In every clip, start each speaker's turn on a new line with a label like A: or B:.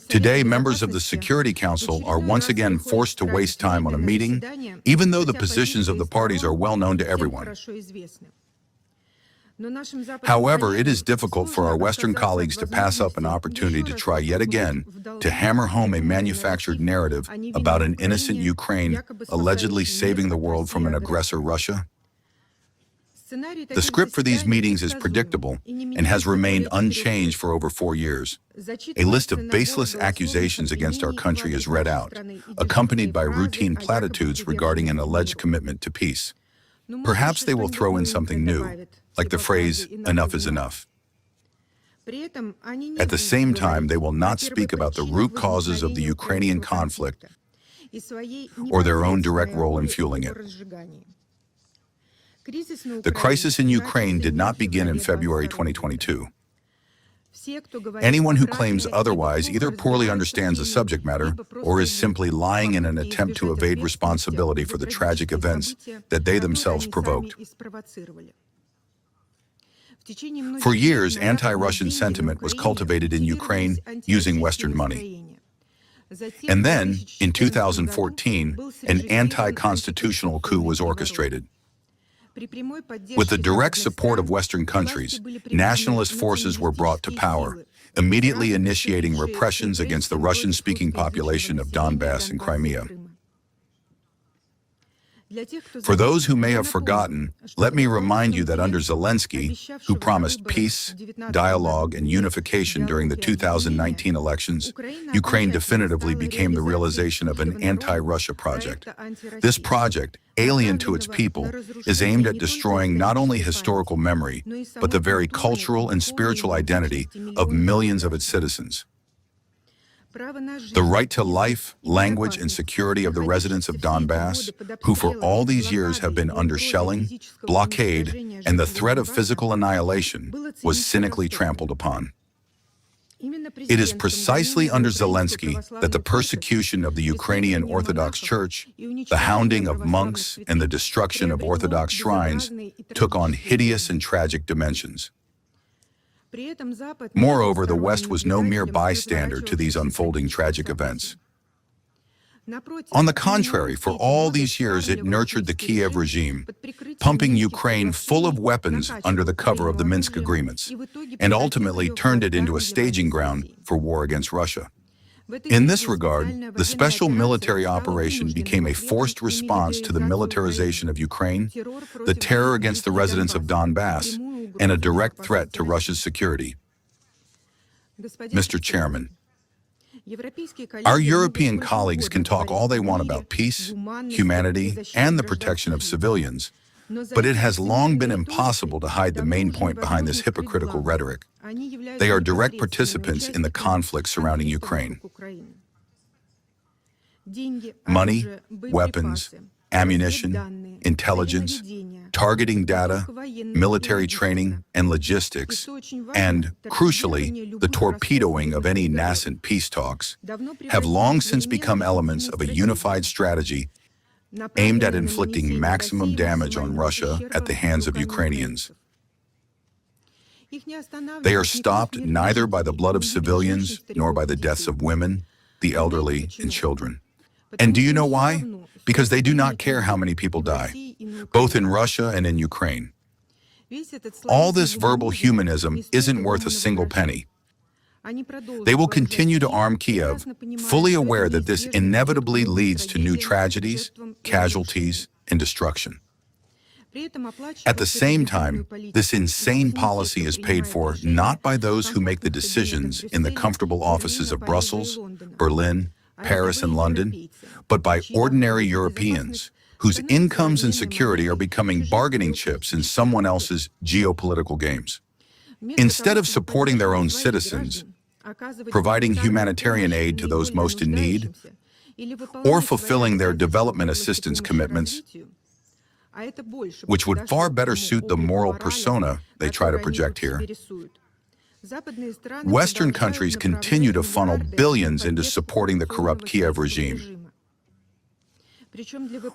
A: Today, members of the Security Council are once again forced to waste time on a meeting, even though the positions of the parties are well known to everyone. However, it is difficult for our Western colleagues to pass up an opportunity to try yet again to hammer home a manufactured narrative about an innocent Ukraine allegedly saving the world from an aggressor Russia. The script for these meetings is predictable and has remained unchanged for over 4 years. A list of baseless accusations against our country is read out, accompanied by routine platitudes regarding an alleged commitment to peace. Perhaps they will throw in something new, like the phrase, "enough is enough." At the same time, they will not speak about the root causes of the Ukrainian conflict or their own direct role in fueling it. The crisis in Ukraine did not begin in February 2022. Anyone who claims otherwise either poorly understands the subject matter or is simply lying in an attempt to evade responsibility for the tragic events that they themselves provoked. For years, anti-Russian sentiment was cultivated in Ukraine using Western money. And then, in 2014, an anti-constitutional coup was orchestrated. With the direct support of Western countries, nationalist forces were brought to power, immediately initiating repressions against the Russian-speaking population of Donbass and Crimea. For those who may have forgotten, let me remind you that under Zelensky, who promised peace, dialogue, and unification during the 2019 elections, Ukraine definitively became the realization of an anti-Russia project. This project, alien to its people, is aimed at destroying not only historical memory, but the very cultural and spiritual identity of millions of its citizens. The right to life, language, and security of the residents of Donbass, who for all these years have been under shelling, blockade, and the threat of physical annihilation, was cynically trampled upon. It is precisely under Zelensky that the persecution of the Ukrainian Orthodox Church, the hounding of monks, and the destruction of Orthodox shrines took on hideous and tragic dimensions. Moreover, the West was no mere bystander to these unfolding tragic events. On the contrary, for all these years it nurtured the Kiev regime, pumping Ukraine full of weapons under the cover of the Minsk Agreements, and ultimately turned it into a staging ground for war against Russia. In this regard, the special military operation became a forced response to the militarization of Ukraine, the terror against the residents of Donbass, and a direct threat to Russia's security. Mr. Chairman, our European colleagues can talk all they want about peace, humanity, and the protection of civilians, but it has long been impossible to hide the main point behind this hypocritical rhetoric. They are direct participants in the conflict surrounding Ukraine. Money, weapons, ammunition, intelligence, targeting data, military training, and logistics, and, crucially, the torpedoing of any nascent peace talks, have long since become elements of a unified strategy aimed at inflicting maximum damage on Russia at the hands of Ukrainians. They are stopped neither by the blood of civilians nor by the deaths of women, the elderly, and children. And do you know why? Because they do not care how many people die, both in Russia and in Ukraine. All this verbal humanism isn't worth a single penny. They will continue to arm Kiev, fully aware that this inevitably leads to new tragedies, casualties, and destruction. At the same time, this insane policy is paid for not by those who make the decisions in the comfortable offices of Brussels, Berlin, Paris, and London, but by ordinary Europeans, whose incomes and security are becoming bargaining chips in someone else's geopolitical games. Instead of supporting their own citizens, providing humanitarian aid to those most in need, or fulfilling their development assistance commitments, which would far better suit the moral persona they try to project here, Western countries continue to funnel billions into supporting the corrupt Kiev regime.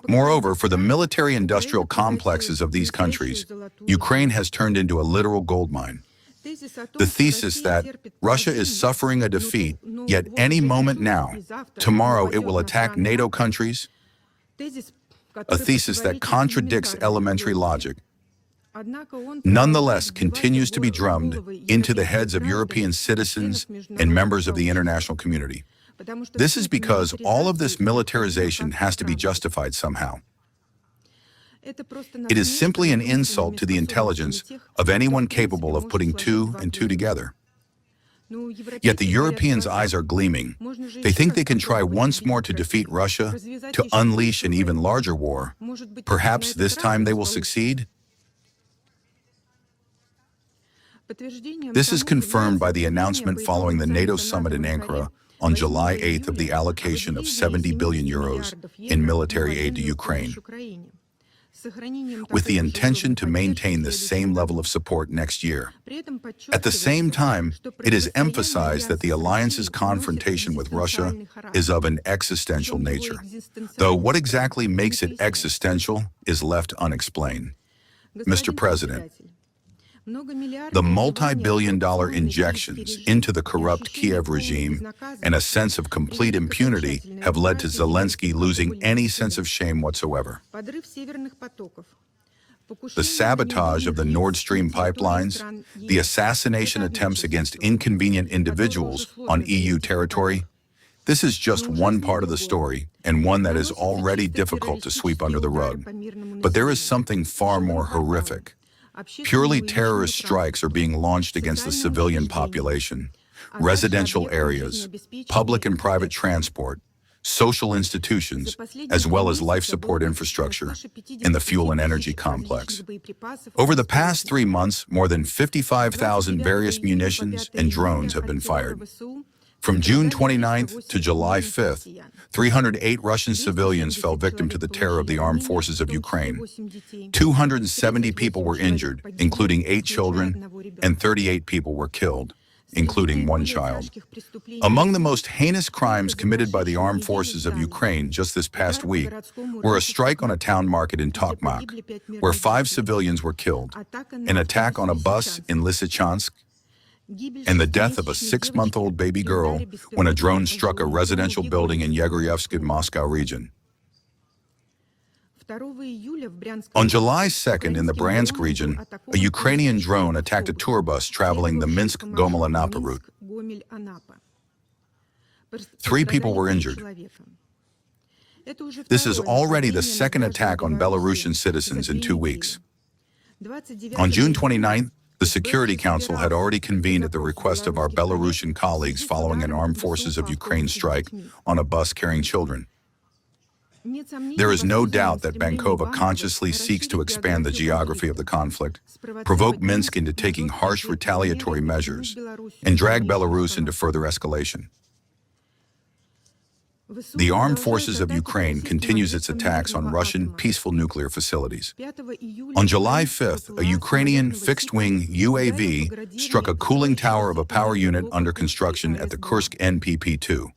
A: Moreover, for the military-industrial complexes of these countries, Ukraine has turned into a literal goldmine. The thesis that Russia is suffering a defeat, yet any moment now, tomorrow it will attack NATO countries, a thesis that contradicts elementary logic, nonetheless continues to be drummed into the heads of European citizens and members of the international community. This is because all of this militarization has to be justified somehow. It is simply an insult to the intelligence of anyone capable of putting two and two together. Yet the Europeans' eyes are gleaming. They think they can try once more to defeat Russia, to unleash an even larger war. Perhaps this time they will succeed? This is confirmed by the announcement following the NATO summit in Ankara on July 8th of the allocation of 70 billion euros in military aid to Ukraine, with the intention to maintain the same level of support next year. At the same time, it is emphasized that the alliance's confrontation with Russia is of an existential nature, though what exactly makes it existential is left unexplained. Mr. President, the multi-billion-dollar injections into the corrupt Kiev regime and a sense of complete impunity have led to Zelensky losing any sense of shame whatsoever. The sabotage of the Nord Stream pipelines, the assassination attempts against inconvenient individuals on EU territory, this is just one part of the story, and one that is already difficult to sweep under the rug. But there is something far more horrific. Purely terrorist strikes are being launched against the civilian population, residential areas, public and private transport, social institutions, as well as life support infrastructure in the fuel and energy complex. Over the past 3 months, more than 55,000 various munitions and drones have been fired. From June 29th to July 5th, 308 Russian civilians fell victim to the terror of the armed forces of Ukraine. 270 people were injured, including 8 children, and 38 people were killed, including 1 child. Among the most heinous crimes committed by the armed forces of Ukraine just this past week were a strike on a town market in Tokmak, where 5 civilians were killed, an attack on a bus in Lysychansk, and the death of a 6-month-old baby girl when a drone struck a residential building in Yegorevsk in Moscow region. On July 2nd, in the Bryansk region, a Ukrainian drone attacked a tour bus traveling the Minsk-Gomel-Anapa route. 3 people were injured. This is already the second attack on Belarusian citizens in 2 weeks. On June 29th, the Security Council had already convened at the request of our Belarusian colleagues following an armed forces of Ukraine strike on a bus carrying children. There is no doubt that Bankova consciously seeks to expand the geography of the conflict, provoke Minsk into taking harsh retaliatory measures, and drag Belarus into further escalation. The armed forces of Ukraine continues its attacks on Russian peaceful nuclear facilities. On July 5th, a Ukrainian fixed-wing UAV struck a cooling tower of a power unit under construction at the Kursk NPP-2.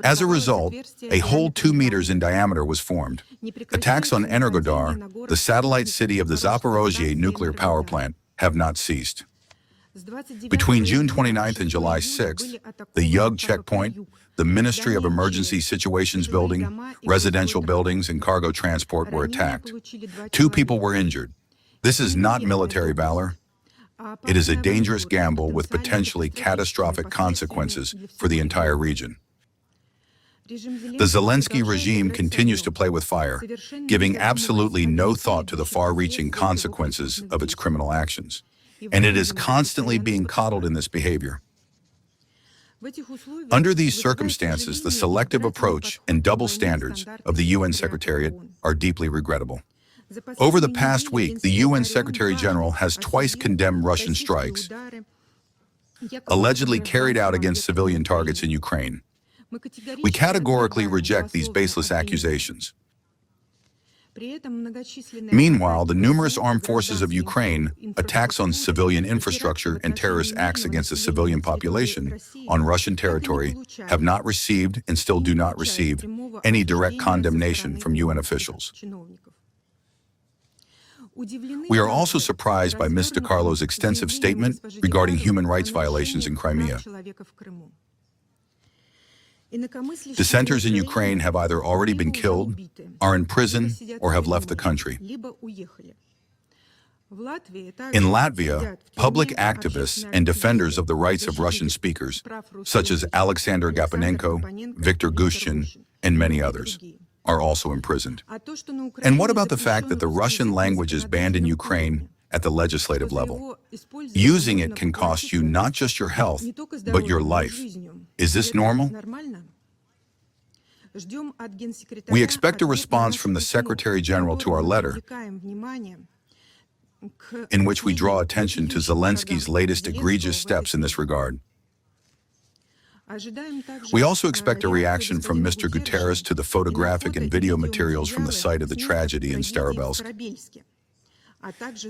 A: As a result, a hole 2 meters in diameter was formed. Attacks on Energodar, the satellite city of the Zaporozhye nuclear power plant, have not ceased. Between June 29th and July 6th, the Yug checkpoint, the Ministry of Emergency Situations building, residential buildings, and cargo transport were attacked. 2 people were injured. This is not military valor. It is a dangerous gamble with potentially catastrophic consequences for the entire region. The Zelensky regime continues to play with fire, giving absolutely no thought to the far-reaching consequences of its criminal actions. And it is constantly being coddled in this behavior. Under these circumstances, the selective approach and double standards of the UN Secretariat are deeply regrettable. Over the past week, the UN Secretary General has twice condemned Russian strikes, allegedly carried out against civilian targets in Ukraine. We categorically reject these baseless accusations. Meanwhile, the numerous armed forces of Ukraine, attacks on civilian infrastructure and terrorist acts against the civilian population on Russian territory have not received and still do not receive any direct condemnation from UN officials. We are also surprised by Ms. DiCarlo's extensive statement regarding human rights violations in Crimea. Dissenters in Ukraine have either already been killed, are in prison, or have left the country. In Latvia, public activists and defenders of the rights of Russian speakers, such as Alexander Gapanenko, Viktor Gushchin, and many others, are also imprisoned. And what about the fact that the Russian language is banned in Ukraine at the legislative level? Using it can cost you not just your health, but your life. Is this normal? We expect a response from the Secretary General to our letter, in which we draw attention to Zelensky's latest egregious steps in this regard. We also expect a reaction from Mr. Guterres to the photographic and video materials from the site of the tragedy in Starobilsk,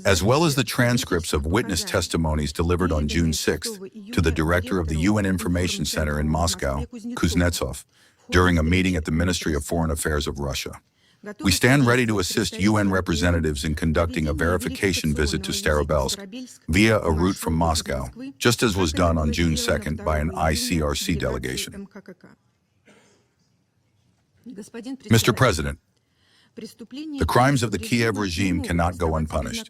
A: as well as the transcripts of witness testimonies delivered on June 6th to the director of the UN Information Center in Moscow, Kuznetsov, during a meeting at the Ministry of Foreign Affairs of Russia. We stand ready to assist UN representatives in conducting a verification visit to Starobilsk via a route from Moscow, just as was done on June 2nd by an ICRC delegation. Mr. President, the crimes of the Kiev regime cannot go unpunished.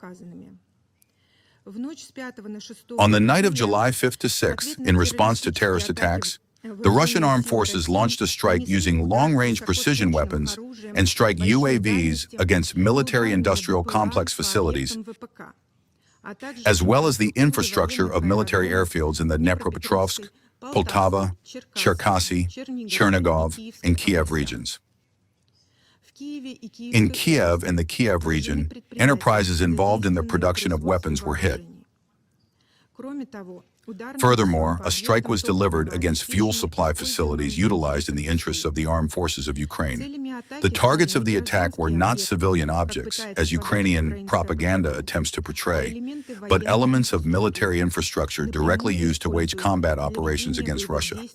A: On the night of July 5th to 6th, in response to terrorist attacks, the Russian armed forces launched a strike using long-range precision weapons and strike UAVs against military-industrial complex facilities, as well as the infrastructure of military airfields in the Dnepropetrovsk, Poltava, Cherkasy, Chernigov, and Kiev regions. In Kiev and the Kiev region, enterprises involved in the production of weapons were hit. Furthermore, a strike was delivered against fuel supply facilities utilized in the interests of the armed forces of Ukraine. The targets of the attack were not civilian objects, as Ukrainian propaganda attempts to portray, but elements of military infrastructure directly used to wage combat operations against Russia.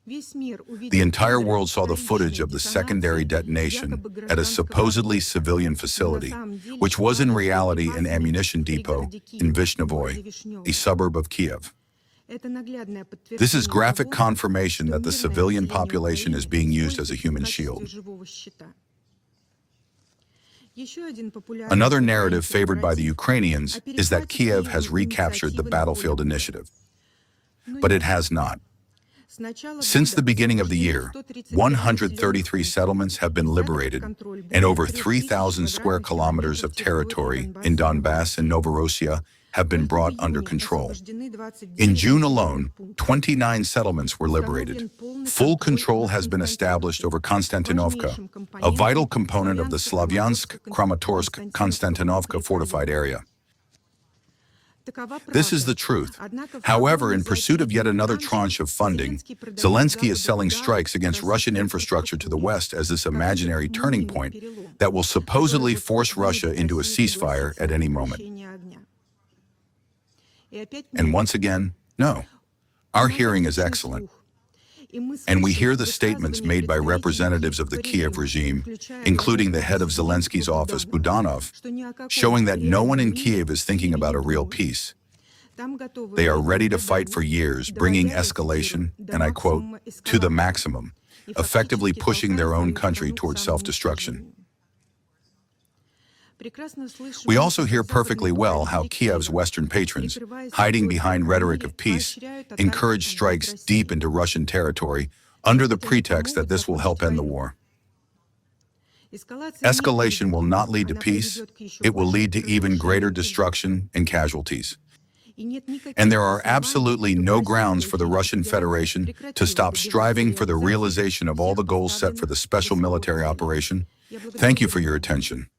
A: The entire world saw the footage of the secondary detonation at a supposedly civilian facility, which was in reality an ammunition depot in Evstigneeva, a suburb of Kiev. This is graphic confirmation that the civilian population is being used as a human shield. Another narrative favored by the Ukrainians is that Kiev has recaptured the battlefield initiative. But it has not. Since the beginning of the year, 133 settlements have been liberated, and over 3,000 square kilometers of territory in Donbass and Novorossiya have been brought under control. In June alone, 29 settlements were liberated. Full control has been established over Konstantinovka, a vital component of the Slavyansk-Kramatorsk-Konstantinovka fortified area. This is the truth. However, in pursuit of yet another tranche of funding, Zelensky is selling strikes against Russian infrastructure to the West as this imaginary turning point that will supposedly force Russia into a ceasefire at any moment. And once again, no. Our hearing is excellent. And we hear the statements made by representatives of the Kiev regime, including the head of Zelensky's office, Budanov, showing that no one in Kiev is thinking about a real peace. They are ready to fight for years, bringing escalation, and I quote, to the maximum, effectively pushing their own country towards self-destruction. We also hear perfectly well how Kiev's Western patrons, hiding behind rhetoric of peace, encourage strikes deep into Russian territory under the pretext that this will help end the war. Escalation will not lead to peace. It will lead to even greater destruction and casualties. And there are absolutely no grounds for the Russian Federation to stop striving for the realization of all the goals set for the special military operation. Thank you for your attention.